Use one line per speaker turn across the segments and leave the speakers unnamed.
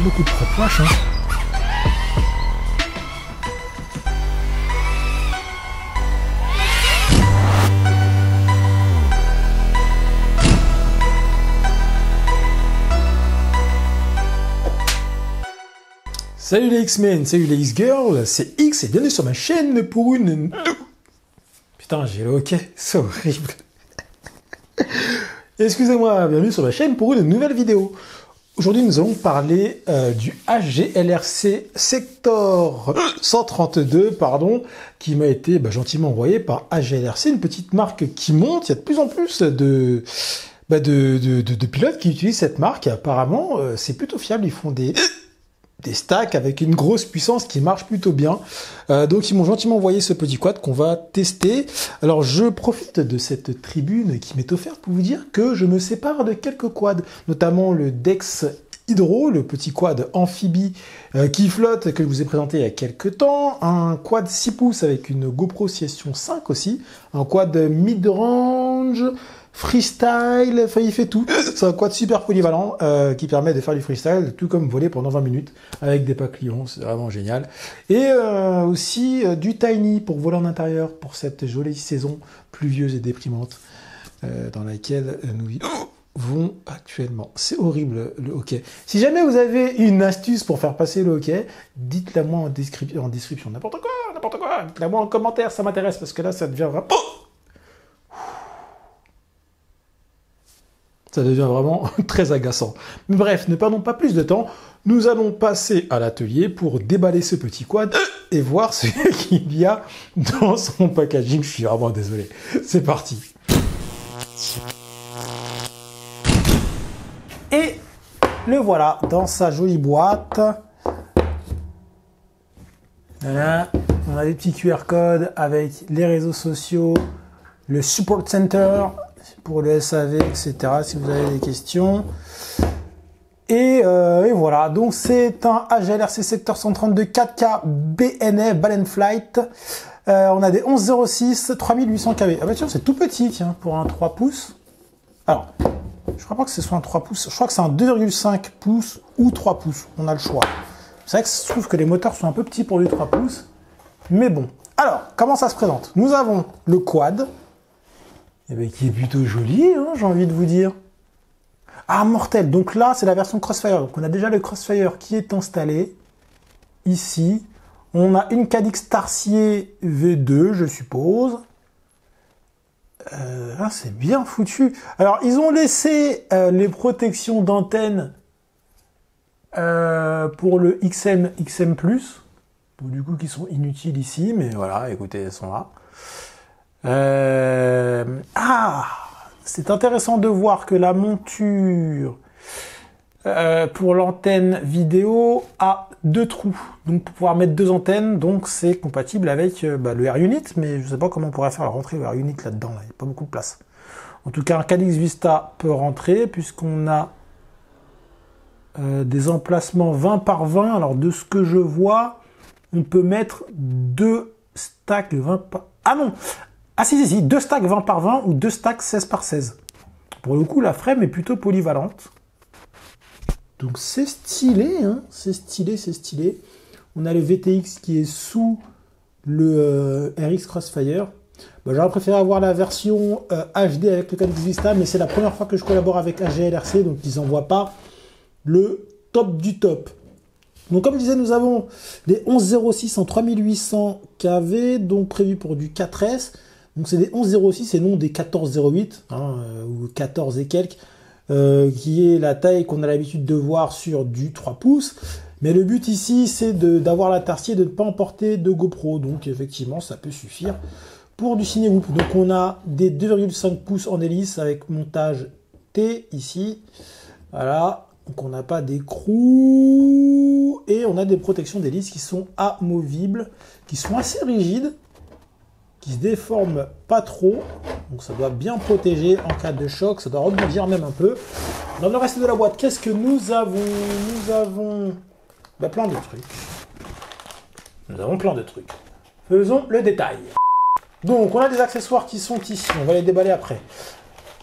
beaucoup de propres, hein. Salut les X-Men, salut les X-Girls, c'est X et bienvenue sur ma chaîne pour une... Putain, j'ai le hockey, c'est horrible. Excusez-moi, bienvenue sur ma chaîne pour une nouvelle vidéo. Aujourd'hui, nous allons parler du HGLRC Sector 132, pardon, qui m'a été gentiment envoyé par HGLRC, une petite marque qui monte. Il y a de plus en plus de pilotes qui utilisent cette marque et apparemment, c'est plutôt fiable. Ils font des stacks avec une grosse puissance qui marche plutôt bien. Donc ils m'ont gentiment envoyé ce petit quad qu'on va tester. Alors je profite de cette tribune qui m'est offerte pour vous dire que je me sépare de quelques quads, notamment le Dex Hydro, le petit quad amphibie qui flotte que je vous ai présenté il y a quelques temps, un quad 6 pouces avec une GoPro Session 5 aussi, un quad mid-range, freestyle, enfin il fait tout. C'est un quad super polyvalent qui permet de faire du freestyle, tout comme voler pendant 20 minutes avec des papillons, c'est vraiment génial. Et aussi du tiny pour voler en intérieur pour cette jolie saison pluvieuse et déprimante dans laquelle nous vivons actuellement. C'est horrible le hockey. Si jamais vous avez une astuce pour faire passer le hockey, dites-la moi en description. N'importe quoi. Dites-la moi en commentaire, ça m'intéresse parce que là ça devient vraiment... Ça devient vraiment très agaçant. Mais bref, ne perdons pas plus de temps. Nous allons passer à l'atelier pour déballer ce petit quad et voir ce qu'il y a dans son packaging. Je suis vraiment désolé. C'est parti. Et le voilà dans sa jolie boîte. Voilà. On a des petits QR codes avec les réseaux sociaux, le Support Center pour le SAV, etc. si vous avez des questions. Et voilà, donc c'est un HGLRC Sector 132 4K BNF, Ball & Flight. On a des 1106, 3800 kV. Ah bah tiens, c'est tout petit, tiens, pour un 3 pouces. Alors, je crois pas que ce soit un 3 pouces. Je crois que c'est un 2,5 pouces ou 3 pouces. On a le choix. C'est vrai que je trouve que les moteurs sont un peu petits pour du 3 pouces. Mais bon. Alors, comment ça se présente? Nous avons le quad. Eh bien, qui est plutôt joli, hein, j'ai envie de vous dire. Ah, mortel. Donc là, c'est la version Crossfire. Donc on a déjà le Crossfire qui est installé. Ici. On a une Cadix Tarsier V2, je suppose. C'est bien foutu. Alors, ils ont laissé les protections d'antenne pour le XM, XM+. Donc, du coup, qui sont inutiles ici. Mais voilà, écoutez, elles sont là. C'est intéressant de voir que la monture pour l'antenne vidéo a 2 trous, donc pour pouvoir mettre 2 antennes, donc c'est compatible avec le Air Unit, mais je ne sais pas comment on pourrait faire rentrer le Air Unit là-dedans, il n'y a pas beaucoup de place. En tout cas, un Cadix Vista peut rentrer puisqu'on a des emplacements 20 par 20. Alors de ce que je vois, on peut mettre 2 stacks 20 par... Ah non! Ah si, 2 stacks 20 par 20 ou 2 stacks 16 par 16. Pour le coup, la frame est plutôt polyvalente. Donc c'est stylé, hein, c'est stylé. On a le VTX qui est sous le RX Crossfire. J'aurais préféré avoir la version HD avec le Cadix Vista, mais c'est la première fois que je collabore avec HGLRC, donc ils n'envoient pas le top du top. Donc comme je disais, nous avons des 1106 en 3800 kV, donc prévus pour du 4S. Donc c'est des 1106 et non des 1408, hein, ou 14 et quelques, qui est la taille qu'on a l'habitude de voir sur du 3 pouces. Mais le but ici, c'est d'avoir la Tarsier, de ne pas emporter de GoPro. Donc effectivement, ça peut suffire pour du ciné-whoop. Donc on a des 2,5 pouces en hélice avec montage T ici. Voilà. Donc on n'a pas d'écrou. Et on a des protections d'hélice qui sont amovibles, qui sont assez rigides, qui se déforment pas trop, donc ça doit bien protéger en cas de choc, ça doit rebondir même un peu. Dans le reste de la boîte, qu'est-ce que nous avons? Nous avons plein de trucs. Faisons le détail. Donc on a des accessoires qui sont ici, on va les déballer après.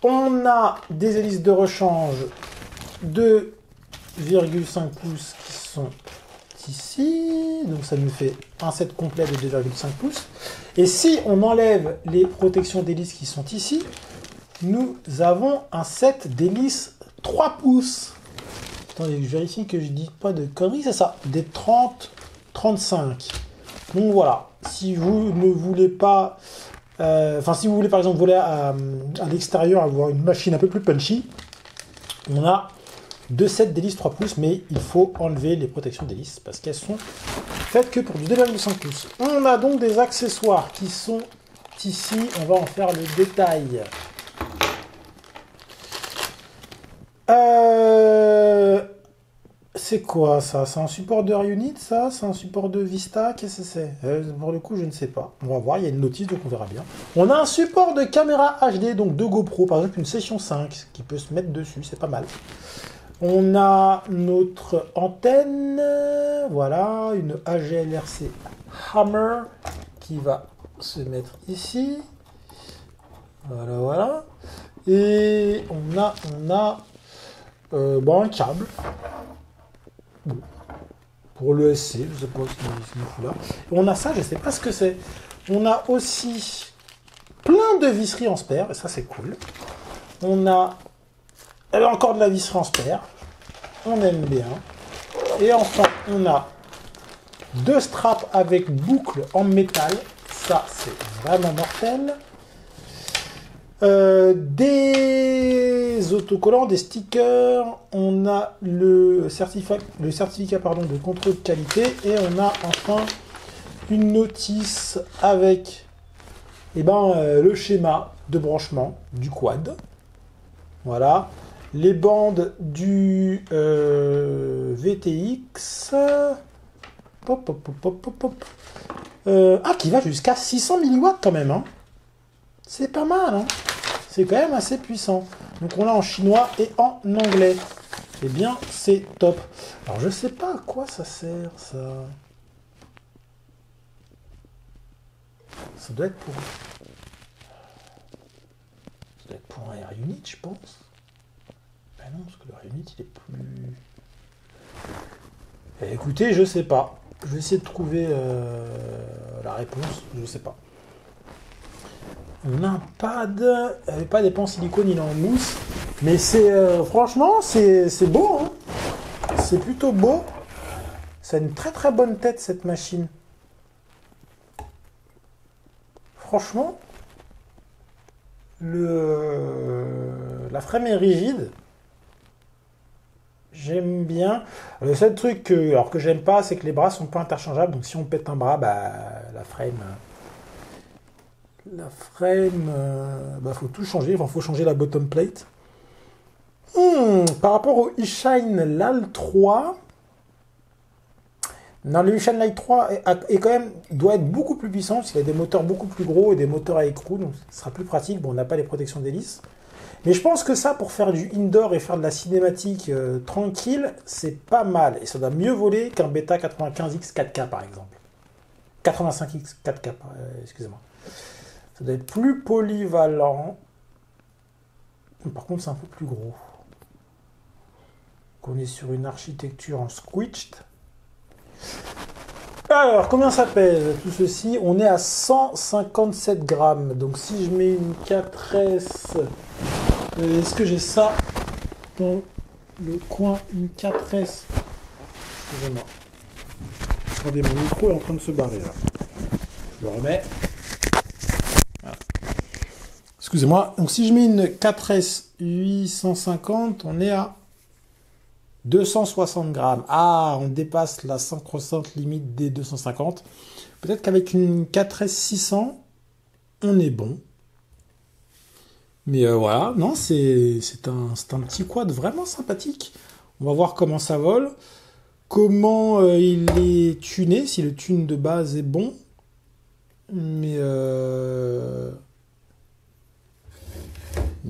On a des hélices de rechange 2,5 pouces qui sont ici. Donc ça nous fait un set complet de 2,5 pouces. Et si on enlève les protections d'hélice qui sont ici, nous avons un set d'hélice 3 pouces. Attendez, je vérifie que je dis pas de conneries, c'est ça, des 30-35. Donc voilà, si vous ne voulez pas... si vous voulez par exemple voler à l'extérieur, avoir une machine un peu plus punchy, on a 2 sets d'hélice 3 pouces, mais il faut enlever les protections d'hélice parce qu'elles sont faites que pour du 2,5 pouces. On a donc des accessoires qui sont ici, on va en faire le détail. C'est quoi ça? C'est un support de Unit, ça? C'est un support de Vista? Qu'est-ce que c'est? Pour le coup, je ne sais pas. On va voir, il y a une notice, donc on verra bien. On a un support de caméra HD, donc de GoPro, par exemple une Session 5, qui peut se mettre dessus, c'est pas mal. On a notre antenne, voilà, une AGLRC Hammer, qui va se mettre ici. Voilà, voilà. Et on a un câble. Bon. Pour l'ESC, je sais pas ce qu'il fout là. Et on a ça, je sais pas ce que c'est. On a aussi plein de visseries en spare, et ça c'est cool. On a encore de la visserie en spare. On aime bien. Et enfin, on a 2 straps avec boucle en métal. Ça, c'est vraiment mortel. Des autocollants, des stickers, on a le certificat de contrôle de qualité et on a enfin une notice avec le schéma de branchement du quad. Voilà. Les bandes du VTX. Qui va jusqu'à 600 milliwatts quand même. Hein. C'est pas mal, hein. C'est quand même assez puissant. Donc on l'a en chinois et en anglais. Eh bien, c'est top. Alors je sais pas à quoi ça sert, ça. Ça doit être pour... Ça doit être pour un Air Unit, je pense. Ben non, parce que le Air Unit, il est plus... écoutez, je sais pas. Je vais essayer de trouver la réponse. Je sais pas. On a un pad, pas des pans silicone, il est en mousse, mais c'est franchement c'est beau, hein. C'est plutôt beau. Ça a une très très bonne tête cette machine. Franchement, la frame est rigide. J'aime bien. Le seul truc que j'aime pas, c'est que les bras sont pas interchangeables. Donc si on pète un bras, la frame, faut tout changer. Enfin, faut changer la bottom plate. Par rapport au eShine Lite 3, non, le eShine Lite 3 doit être beaucoup plus puissant parce qu'il y a des moteurs beaucoup plus gros et des moteurs à écrou, donc ce sera plus pratique. Bon, on n'a pas les protections d'hélice. Mais je pense que ça, pour faire du indoor et faire de la cinématique tranquille, c'est pas mal. Et ça doit mieux voler qu'un Beta 95X 4K, par exemple. 85X 4K, excusez-moi. Ça doit être plus polyvalent. Par contre, c'est un peu plus gros. Donc, on est sur une architecture en squished. Alors, combien ça pèse tout ceci? On est à 157 grammes. Donc, si je mets une 4S... est-ce que j'ai ça dans le coin? Une 4S. Excusez-moi. Attendez, mon micro est en train de se barrer là. Je le remets. Voilà. Excusez-moi. Donc si je mets une 4S 850, on est à 260 grammes. Ah, on dépasse la sacro-sainte limite des 250. Peut-être qu'avec une 4S 600, on est bon. Mais voilà, non, c'est un petit quad vraiment sympathique. On va voir comment ça vole, comment il est tuné, si le tune de base est bon. Mais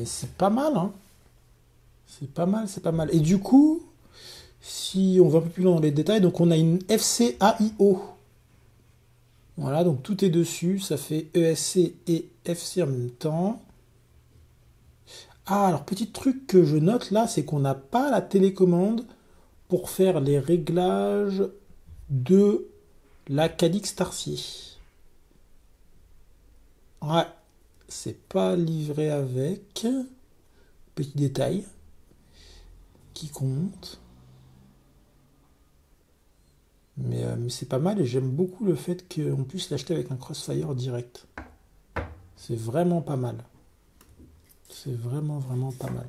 c'est pas mal, hein. C'est pas mal, c'est pas mal. Et du coup, si on va un peu plus loin dans les détails, donc on a une FCAIO. Voilà, donc tout est dessus, ça fait ESC et FC en même temps. Ah, alors petit truc que je note là, c'est qu'on n'a pas la télécommande pour faire les réglages de la Cadix Tarsier. Ouais, c'est pas livré avec. Petit détail qui compte. Mais c'est pas mal et j'aime beaucoup le fait qu'on puisse l'acheter avec un Crossfire direct. C'est vraiment pas mal. C'est vraiment pas mal.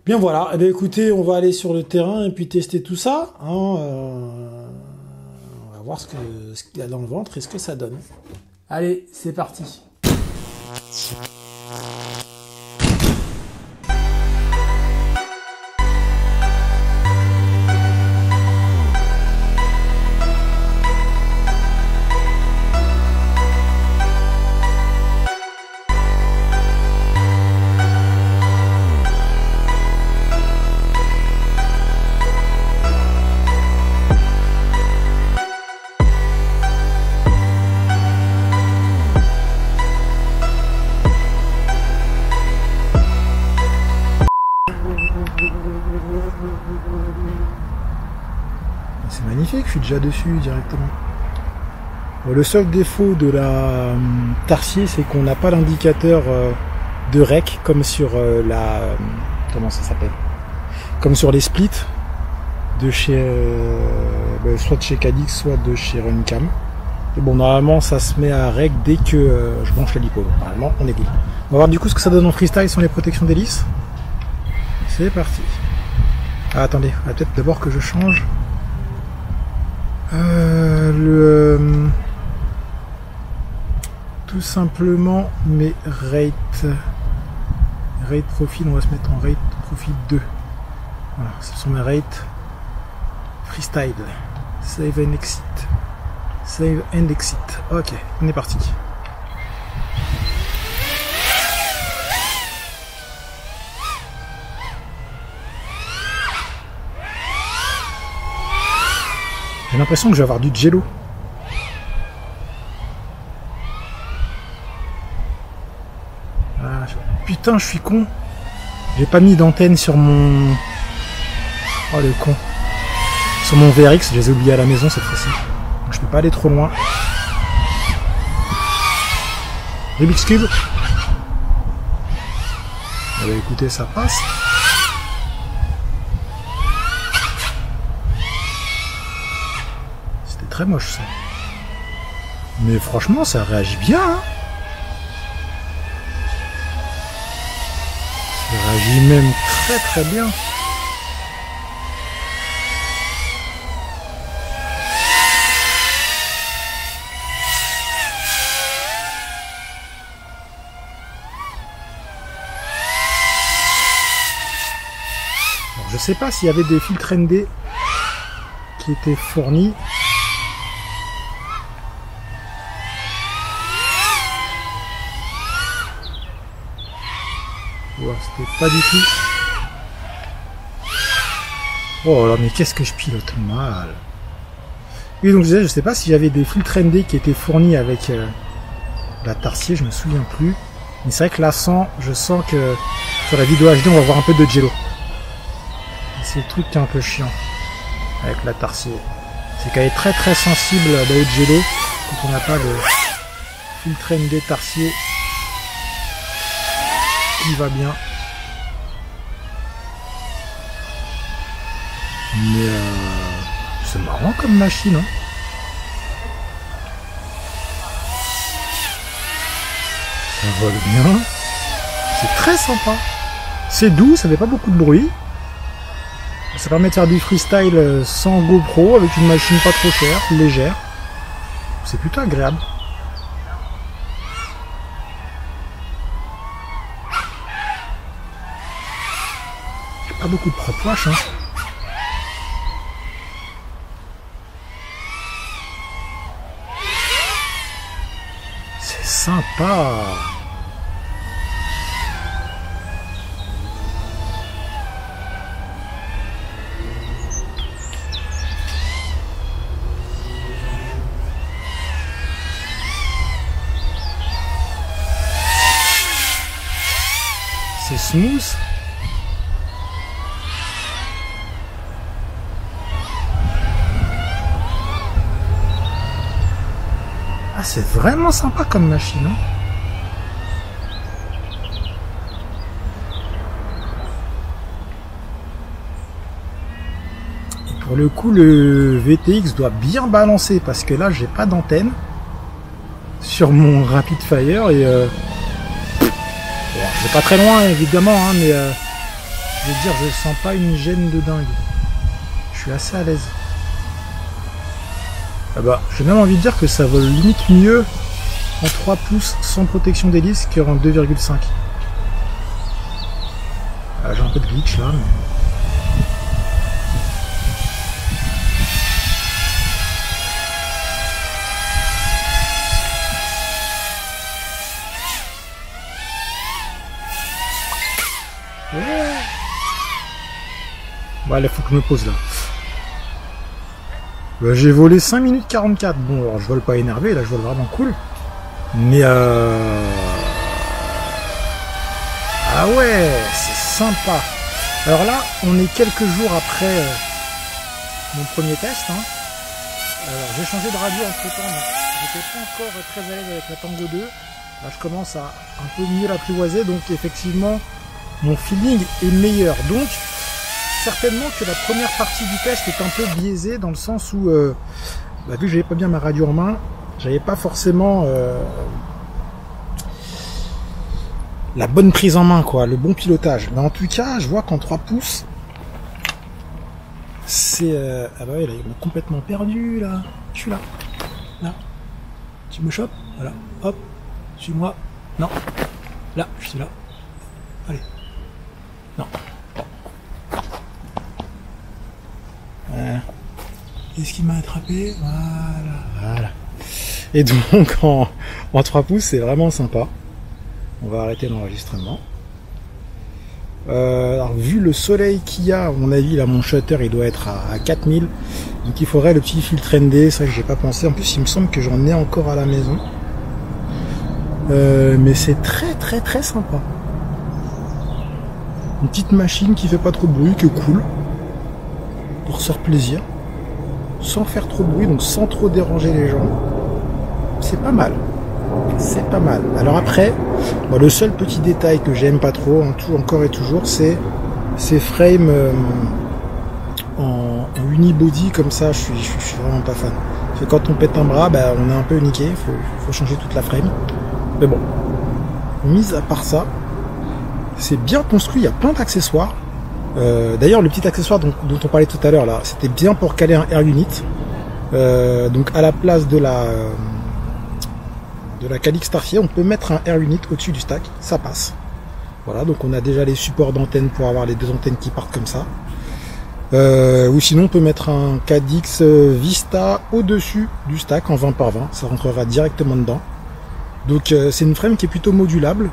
Bien voilà, eh bien, écoutez, on va aller sur le terrain et puis tester tout ça. Hein, on va voir ce qu'il y a dans le ventre et ce que ça donne. Allez, c'est parti. C'est magnifique, je suis déjà dessus directement. Bon, le seul défaut de la Tarsier, c'est qu'on n'a pas l'indicateur de rec comme sur la... comment ça s'appelle? Comme sur les splits de chez... soit de chez Cadix, soit de chez Runcam. Et bon, normalement, ça se met à rec dès que je branche la lipo. Donc, normalement, on est good. On va voir du coup ce que ça donne en freestyle sur les protections d'hélice. C'est parti. Ah, attendez, il va peut-être d'abord que je change tout simplement mes rate profil. On va se mettre en rate profil 2. Voilà, ce sont mes rates freestyle. Save and exit. Save and exit. Ok, on est parti. J'ai l'impression que je vais avoir du jello. Ah, putain, je suis con. J'ai pas mis d'antenne sur mon... Oh le con. Sur mon VRX, je les ai oubliés à la maison cette fois-ci. Donc je peux pas aller trop loin. Rubik's Cube. Ah bah écoutez, ça passe. Très moche ça. Mais franchement ça réagit bien hein. Ça réagit même très bien. Alors, je sais pas s'il y avait des filtres ND qui étaient fournis. C'était pas du tout. Oh là, mais qu'est-ce que je pilote mal. Oui, donc je disais, je sais pas si j'avais des filtres ND qui étaient fournis avec la Tarsier, je me souviens plus. Mais c'est vrai que là, je sens que sur la vidéo HD, on va voir un peu de jello. C'est le truc qui est un peu chiant avec la Tarsier. C'est qu'elle est très sensible au jello quand on n'a pas le filtre ND Tarsier qui va bien. Mais c'est marrant comme machine hein. Ça vole bien. C'est très sympa. C'est doux, ça fait pas beaucoup de bruit. Ça permet de faire du freestyle sans GoPro avec une machine pas trop chère, légère. C'est plutôt agréable. Pas beaucoup de prop wash hein. C'est sympa. C'est smooth. Ah, c'est vraiment sympa comme machine, hein. Et pour le coup, le VTX doit bien balancer parce que là, j'ai pas d'antenne sur mon Rapid Fire et bon, c'est pas très loin évidemment, hein, mais je veux dire, je sens pas une gêne de dingue. Je suis assez à l'aise. Ah bah, j'ai même envie de dire que ça vole limite mieux en 3 pouces sans protection d'hélice qu'en 2,5. Ah, j'ai un peu de glitch là, mais... Ouais. Bon, allez, faut que je me pose là. Bah, j'ai volé 5 minutes 44. Bon, alors je vole pas énervé, là je vole vraiment cool. Mais ah ouais, c'est sympa. Alors là, on est quelques jours après mon premier test. Hein. Alors j'ai changé de radio entre temps, donc j'étais pas encore très à l'aise avec la Tango 2. Là je commence à un peu mieux l'apprivoiser, donc effectivement mon feeling est meilleur. Donc certainement que la première partie du test est un peu biaisée dans le sens où, bah, vu que j'avais pas bien ma radio en main, j'avais pas forcément la bonne prise en main, quoi, le bon pilotage. Mais en tout cas, je vois qu'en 3 pouces, c'est... ah bah ouais, là, il m'a complètement perdu, là. Je suis là. Là. Tu me chopes. Voilà. Hop. Suis-moi. Non. Là, je suis là. Allez. Non. Qu'est-ce qui m'a attrapé? Voilà. Et donc en 3 pouces, c'est vraiment sympa. On va arrêter l'enregistrement. Alors vu le soleil qu'il y a, à mon avis, là mon shutter il doit être à 4000. Donc il faudrait le petit filtre ND, c'est vrai que j'ai pas pensé. En plus il me semble que j'en ai encore à la maison. Mais c'est très sympa. Une petite machine qui fait pas trop de bruit, qui est cool. Pour se faire plaisir. Sans faire trop de bruit, donc sans trop déranger les gens. C'est pas mal. C'est pas mal. Alors après, bon, le seul petit détail que j'aime pas trop, en tout, encore et toujours, c'est ces frames en unibody comme ça, je suis vraiment pas fan. Parce que quand on pète un bras, bah, on est un peu niqué, faut changer toute la frame. Mais bon, mis à part ça, c'est bien construit, il y a plein d'accessoires. D'ailleurs, le petit accessoire dont on parlait tout à l'heure, là, c'était bien pour caler un air unit. Donc à la place de la Calyx Starfier, on peut mettre un air unit au-dessus du stack, ça passe. Voilà, donc on a déjà les supports d'antenne pour avoir les deux antennes qui partent comme ça. Ou sinon on peut mettre un Cadix Vista au-dessus du stack en 20 par 20, ça rentrera directement dedans. Donc c'est une frame qui est plutôt modulable.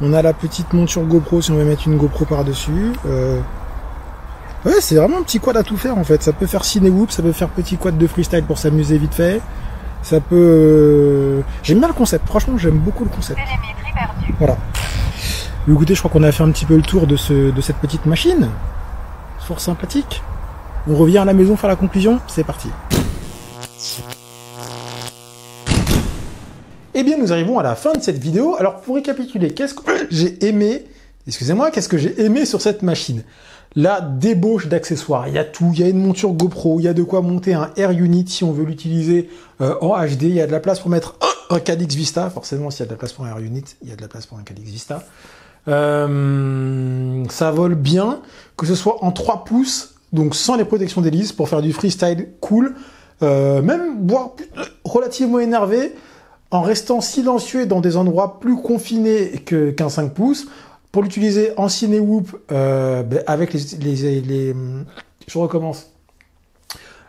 On a la petite monture GoPro si on veut mettre une GoPro par-dessus. Ouais, c'est vraiment un petit quad à tout faire en fait. Ça peut faire ciné-whoop, ça peut faire petit quad de freestyle pour s'amuser vite fait. Ça peut... J'aime bien le concept, franchement j'aime beaucoup le concept. Voilà. Écoutez, je crois qu'on a fait un petit peu le tour de cette petite machine. Fort sympathique. On revient à la maison faire la conclusion, c'est parti. Eh bien, nous arrivons à la fin de cette vidéo. Alors, pour récapituler, qu'est-ce que j'ai aimé, qu'est-ce que j'ai aimé sur cette machine? La débauche d'accessoires, il y a tout, il y a une monture GoPro, il y a de quoi monter un Air Unit si on veut l'utiliser en HD, il y a de la place pour mettre un Cadix Vista, forcément s'il y a de la place pour un Air Unit, il y a de la place pour un Cadix Vista. Ça vole bien, que ce soit en 3 pouces, donc sans les protections d'hélice, pour faire du freestyle cool, même voire relativement énervé, en restant silencieux dans des endroits plus confinés qu'un 5 pouces, pour l'utiliser en ciné-whoop, avec je recommence.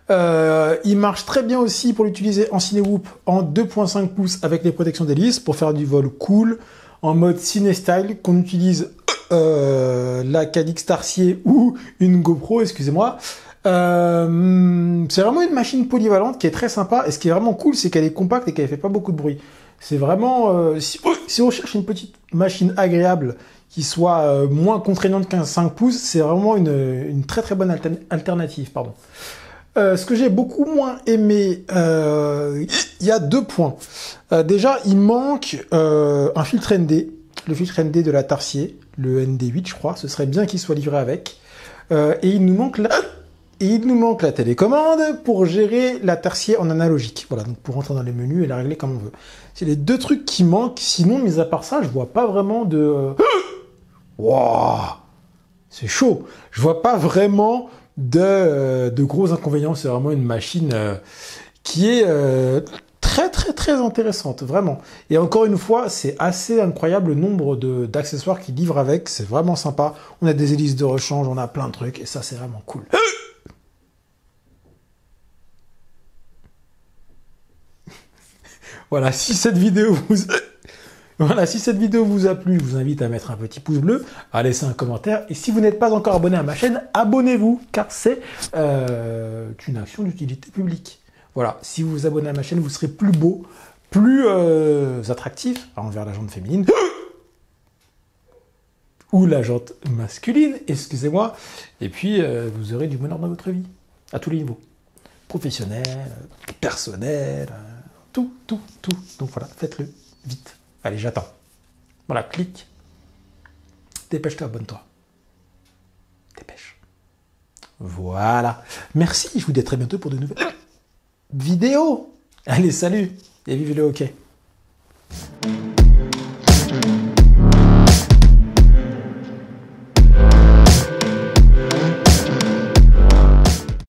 Il marche très bien aussi pour l'utiliser en ciné-whoop en 2.5 pouces avec les protections d'hélice, pour faire du vol cool, en mode ciné-style, qu'on utilise la Cadix Starfier ou une GoPro, excusez-moi. C'est vraiment une machine polyvalente qui est très sympa, et ce qui est vraiment cool, c'est qu'elle est compacte et qu'elle fait pas beaucoup de bruit. C'est vraiment, si on cherche une petite machine agréable qui soit moins contraignante qu'un 5 pouces, c'est vraiment une très très bonne alternative, pardon. Ce que j'ai beaucoup moins aimé, il y a 2 points. Déjà, il manque un filtre ND, le filtre ND de la Tarsier, le ND8, je crois. Ce serait bien qu'il soit livré avec. Et il nous manque la télécommande pour gérer la Tarsier en analogique. Voilà, donc pour rentrer dans les menus et la régler comme on veut. C'est les 2 trucs qui manquent. Sinon, mis à part ça, je vois pas vraiment de... Waouh, c'est chaud. Je vois pas vraiment de gros inconvénients. C'est vraiment une machine qui est très très très intéressante, vraiment. Et encore une fois, c'est assez incroyable le nombre d'accessoires qu'ils livrent avec. C'est vraiment sympa. On a des hélices de rechange, on a plein de trucs et ça c'est vraiment cool. Voilà, si cette vidéo vous... Voilà, si cette vidéo vous a plu, je vous invite à mettre un petit pouce bleu, à laisser un commentaire. Et si vous n'êtes pas encore abonné à ma chaîne, abonnez-vous, car c'est une action d'utilité publique. Voilà, si vous vous abonnez à ma chaîne, vous serez plus beau, plus attractif envers la jante féminine, ou la jante masculine, excusez-moi. Et puis, vous aurez du bonheur dans votre vie, à tous les niveaux. Professionnel, personnel, tout. Donc voilà, faites-le vite. Allez, j'attends. Voilà, clique. Dépêche-toi, abonne-toi. Dépêche. Voilà. Merci, je vous dis à très bientôt pour de nouvelles vidéos. Allez, salut et vive le hockey.